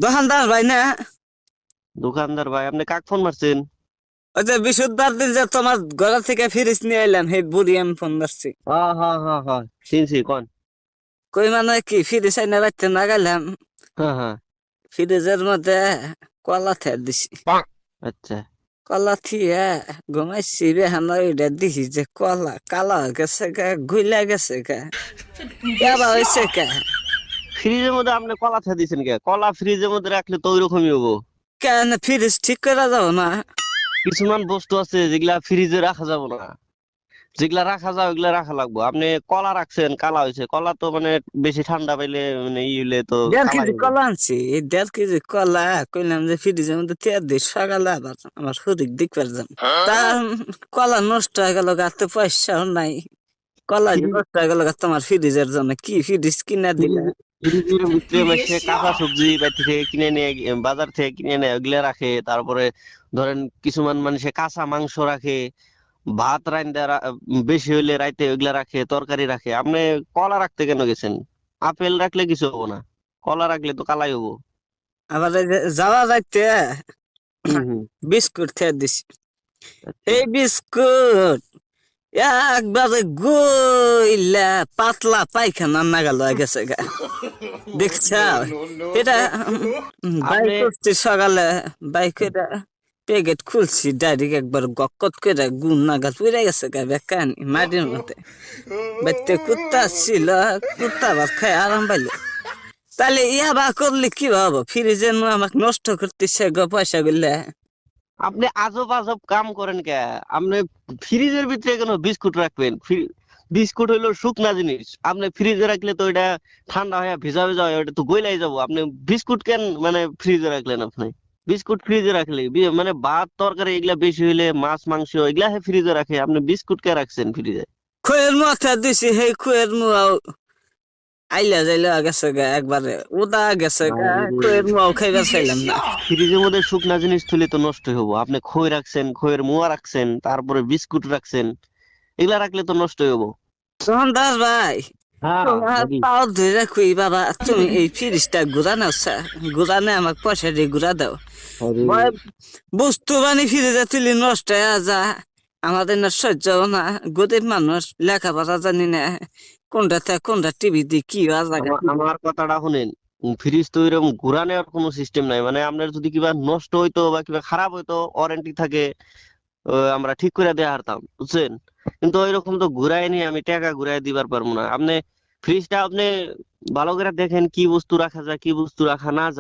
দোকানদার ভাই না? দোকানদার ভাই, আপনি কাক ফোন মারছেন? ওই যে বৃহস্পতিবার দিন যে তোমার ঘর থেকে ফ্রিজ নিয়ে এলাম, সেই বুড়ি আমি ফোন ধরছি। হ্যাঁ হ্যাঁ হ্যাঁ হ্যাঁ, চিনছি, কোন? কই মানে কি ফ্রিজ আইনা রাখতে না গেলাম, হ্যাঁ হ্যাঁ। ফ্রিজের মধ্যে কলা থে দিছি। আচ্ছা। কলা থিয়া ঘুমাইছি রে হানা, ওইটা দিছি যে কলা কালা হয়ে গেছে গা, গুইলা গেছে গা, কেবা হয়েছে কা। ফ্রিজের মধ্যে আপনি কলা থা দিছেন কে? কলা ফ্রিজের মধ্যে রাখলে তো ওইরকমই হবো। কেন ফ্রিজ ঠিক করে যাও না? কিছুমান বস্তু আছে যেগুলা ফ্রিজে রাখা যাবে না, যেগুলা রাখা যায় ওইগুলা রাখা লাগবে। আপনি কলা রাখছেন, কালা হয়েছে। কলা তো মানে বেশি ঠান্ডা পাইলে মানে ই হইলে তো 1.5 কেজি কালাই হবে। কলা আনছি, এই 1.5 কেজি কলা কইলাম যে ফ্রিজের মধ্যে তেল দিই, সকালে আবার আমার শরীর দেখবার যাম। তা কলা নষ্ট হয়ে গেল, গাতে পয়সাও নাই। কলা যে ফ্রিজ নষ্ট হয়ে গেল গা, তোমার ফ্রিজের জন্য কি ফ্রিজ কিনা দিলে? ফ্রিজের ভিতরে মাসে কাঁচা সবজি বাইরে থেকে কিনে নিয়ে বাজার থেকে কিনে নেয়, ওগুলা রাখে। তারপরে ধরেন কিছুমান মানুষে কাঁচা মাংস রাখে, ভাত রান্দা বেশি হইলে রাইতে ওইগুলা রাখে, তরকারি রাখে। আপনি কলা রাখতে কেন গেছেন? আপেল রাখলে কিছু হবো না, কলা রাখলে তো কালাই হবো। আবার এই যে যাওয়া যাইতে হম হম। বিস্কুট খেয়ে দিছি। আচ্ছা। এই বিস্কুট একবারে গইলা পাতলা পায়খানা নাগাল হয়ে গেছে গা, দেখছ? এটা বাইক আপনি করছি সকালে, বাইক এটা প্যাকেট খুলছি, ডাইরেক্ট একবার গক্কত করে গুণ নাগাল পুড়ে গেছে গা, বেকানি মাটির মধ্যে। বাইতে কুত্তা ছিল, কুত্তা আবার খায় আরাম পাইলো। তাহলে ইয়া বা করলে কি হবো? ফ্রিজে আমাকে নষ্ট করতেছে গো পয়সা গুলা। আপনি আজব আজব কাম করেন কে? আপনি ফ্রিজের ভিতরে কেন বিস্কুট রাখবেন? বিস্কুট হইলো শুকনা জিনিস, আপনি ফ্রিজে রাখলে তো এটা ঠান্ডা হয়ে ভিজা ভিজা হয়, ওটা তো গইলাই যাবো। আপনি বিস্কুট কেন মানে ফ্রিজে রাখলেন? আপনি বিস্কুট ফ্রিজে রাখলে মানে ভাত তরকারি এগুলা বেশি হইলে, মাছ মাংস এগুলা ফ্রিজে রাখে, আপনি বিস্কুট কে রাখছেন ফ্রিজে? খুয়ের মাথা দিছি, সেই খুয়ের মুয়াও আইলা যাইলা গেছে গা, একবারে উদা গেছে গা। খুয়ের মুয়াও খাইবা চাইলাম না। ফ্রিজের মধ্যে শুকনা জিনিস থুলে তো নষ্ট হবো। আপনি খই রাখছেন, খইয়ের মোয়া রাখছেন, তারপরে বিস্কুট রাখছেন, এগুলা রাখলে তো নষ্ট হবো। তখন দাস ভাই, হ্যাঁ তোমার বলি। পাও ধরে খুই বাবা, তুমি এই ফ্রিজটা ঘুরা নাও, ঘুরা নে আমাকে পয়সা দিয়ে ঘুরা দাও। আরে ভয় বস্তু বানি ফ্রিজে তুলি নষ্ট হয়ে যা, আমাদের না সহ্য হবে না। গরিব মানুষ, লেখাপড়া জানি না, কোনটাতে কোনটা টিভি দিয়ে কি হওয়া জায়গা। আমার কথাটা শুনেন। ফ্রিজ তো এরকম ঘুরা নেওয়ার কোনো সিস্টেম নাই। মানে আপনার যদি কিবা নষ্ট হইতো বা কিবা খারাপ হইতো, ওয়ারেন্টি থাকে, আমরা ঠিক করে দেয়া হারতাম, বুঝছেন? কিন্তু ওইরকম তো ঘুরাই নি, আমি টাকা ঘুরাই দিবার পারবো না। আপনি ফ্রিজটা আপনি ভালো করে দেখেন কি বস্তু রাখা যায় কি বস্তু রাখা না যায়।